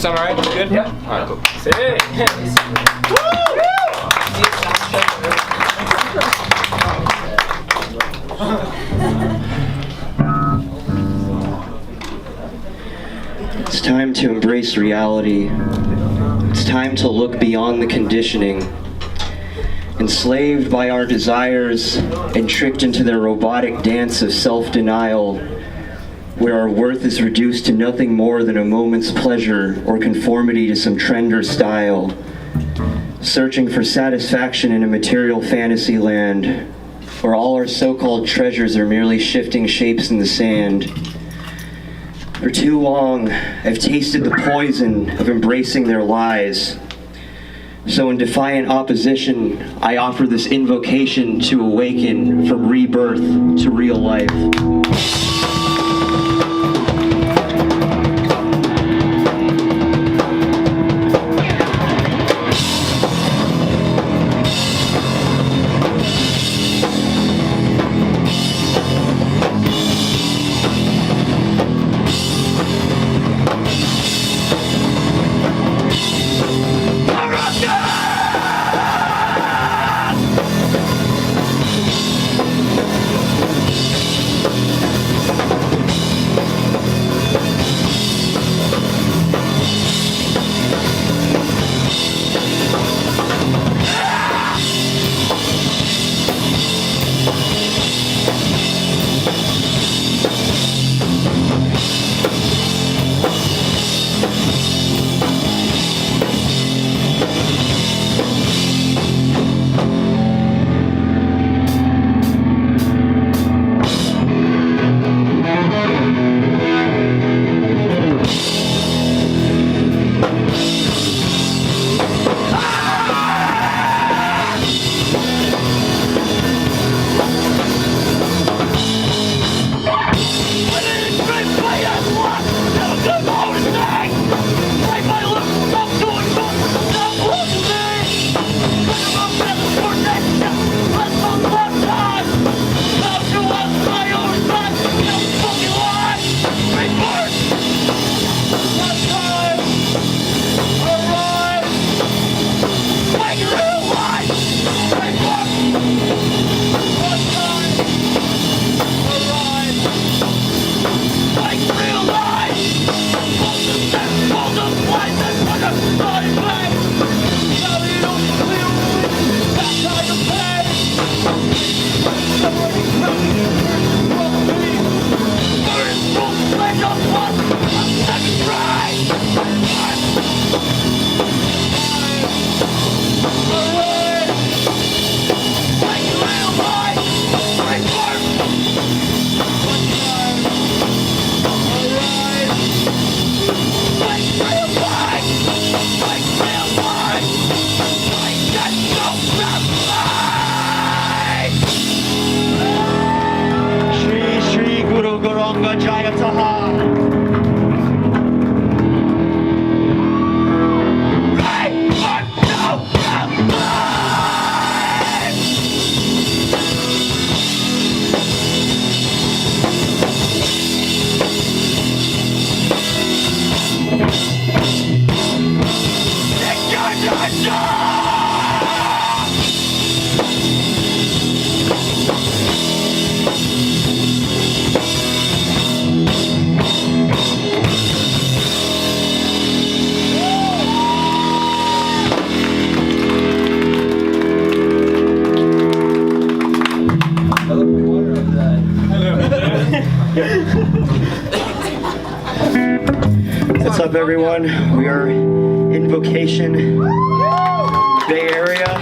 That sound alright? Good? Yeah. Alright, cool. Sick. It's time to embrace reality. It's time to look beyond the conditioning. Enslaved by our desires and tricked into their robotic dance of self-denial, where our worth is reduced to nothing more than a moment's pleasure or conformity to some trend or style. Searching for satisfaction in a material fantasy land, where all our so-called treasures are merely shifting shapes in the sand. For too long, I've tasted the poison of embracing their lies. So in defiant opposition, I offer this invocation to awaken from rebirth to real life. What's up, everyone? We are Invocation, Bay Area.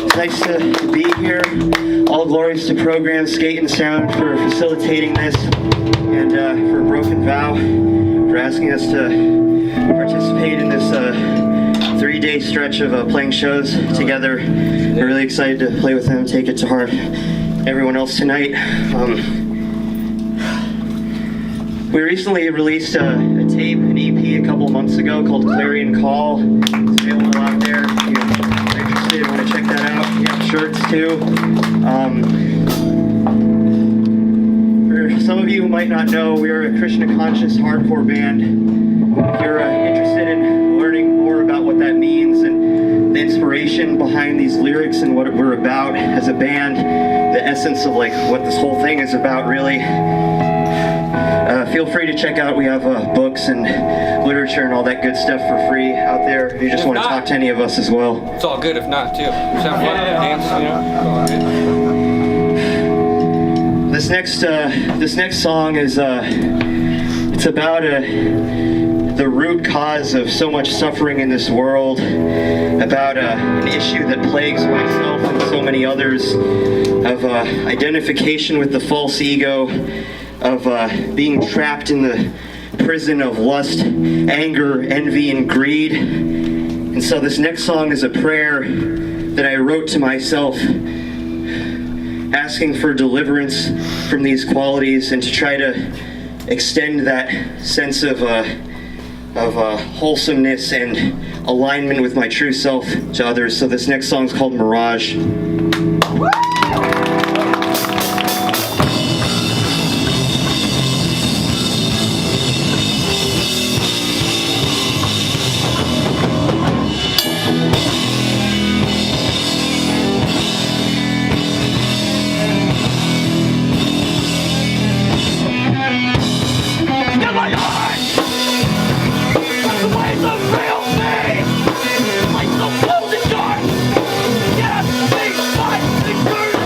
It's nice to be here. All glories to Program Skate and Sound for facilitating this, and for Broken Vow for asking us to participate in this 3-day stretch of playing shows together. We're really excited to play with them, take it to heart. Everyone else tonight. We recently released a tape, an EP, a couple months ago called Clarion Call. It's available out there. If you're interested, want to check that out. We have shirts too. For some of you who might not know, we are a Krishna conscious hardcore band. If you're interested in learning more about what that means and the inspiration behind these lyrics and what we're about as a band, the essence of like what this whole thing is about really, feel free to check out. We have books and literature and all that good stuff for free out there. If you just want to talk to any of us as well. It's all good if not, too. Just have fun, dance, you know. It's all good. This next song is it's about the root cause of so much suffering in this world, about an issue that plagues myself and so many others, of identification with the false ego, of being trapped in the prison of lust, anger, envy, and greed. And so this next song is a prayer that I wrote to myself, asking for deliverance from these qualities and to try to extend that sense of wholesomeness and alignment with my true self to others. So this next song is called Mirage. Like the golden dark, yes, they fight, they burn.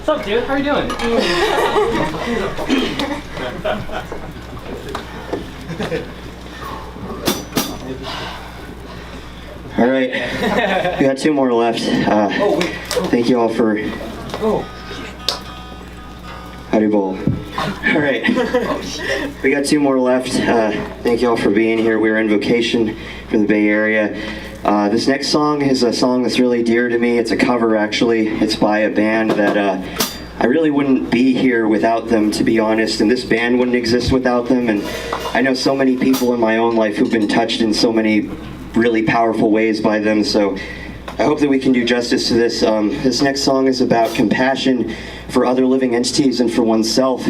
What's up, dude? How are you doing? All right, we got two more left. Thank you all for. Howdy bowl. All right, we got two more left. Thank you all for being here. We're Invocation from the Bay Area. This next song is a song that's really dear to me. It's a cover, actually. It's by a band that I really wouldn't be here without them, to be honest, and this band wouldn't exist without them. And I know so many people in my own life who've been touched in so many really powerful ways by them, so I hope that we can do justice to this. This next song is about compassion for other living entities and for oneself,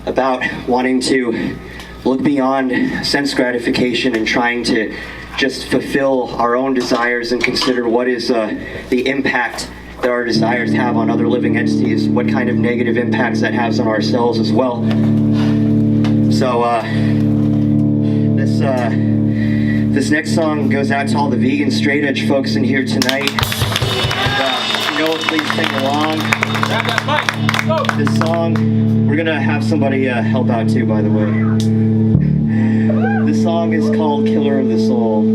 about wanting to look beyond sense gratification and trying to just fulfill our own desires and consider what is the impact that our desires have on other living entities, what kind of negative impacts that has on ourselves as well. So this next song goes out to all the vegan straight edge folks in here tonight. And, you know, please sing along. Grab that mic. Go. This song, we're gonna have somebody help out too, by the way. This song is called Killer of the Soul.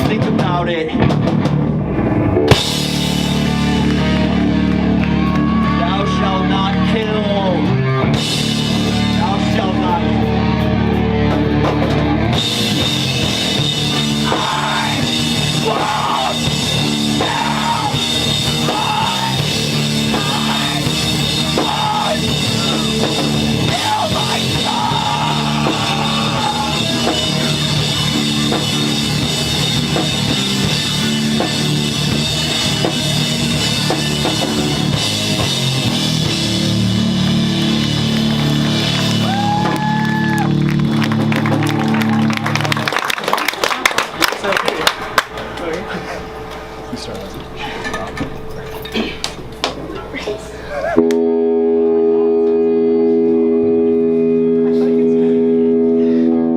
Think about it. Thou shalt not kill. Thou shalt not kill.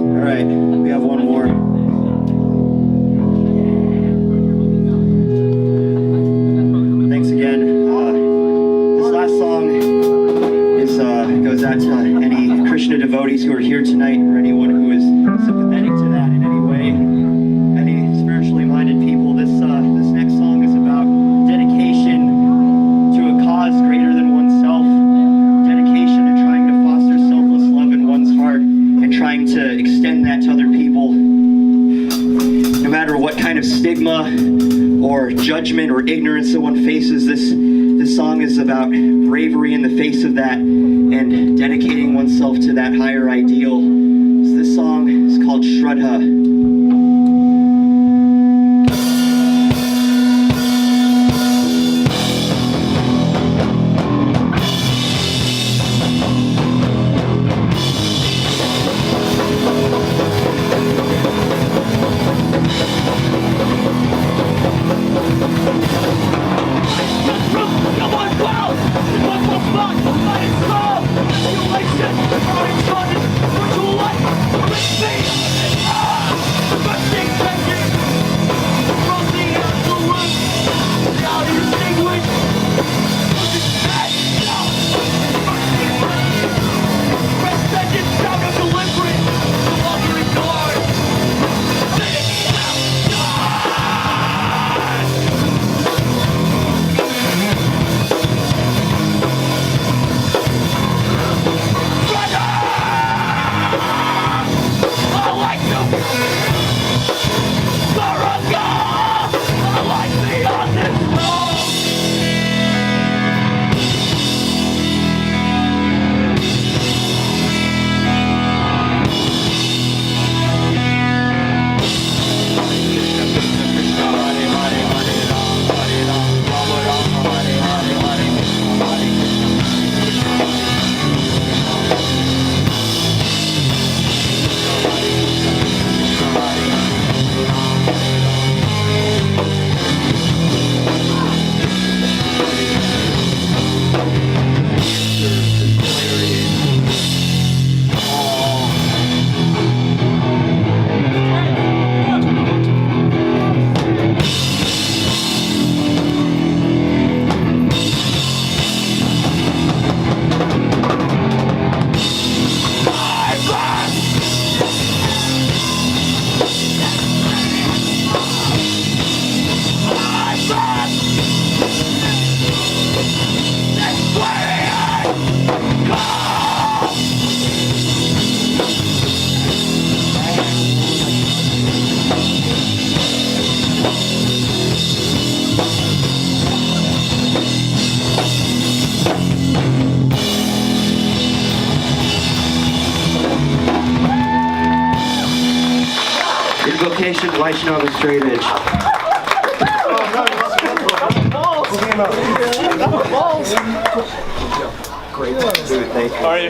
All right, we have one more. Thanks again. This last song is goes out to any Krishna devotees who are here tonight, or anyone who is sympathetic to that in any way. Any spiritually minded people. This next song is about dedication to a cause greater than oneself. Dedication to trying to foster selfless love in one's heart. about bravery in the face of that and dedicating oneself to that higher ideal. So this song is called Shraddha. Invocation, Vaishnava straight edge. Great. Dude, thank you. Are you?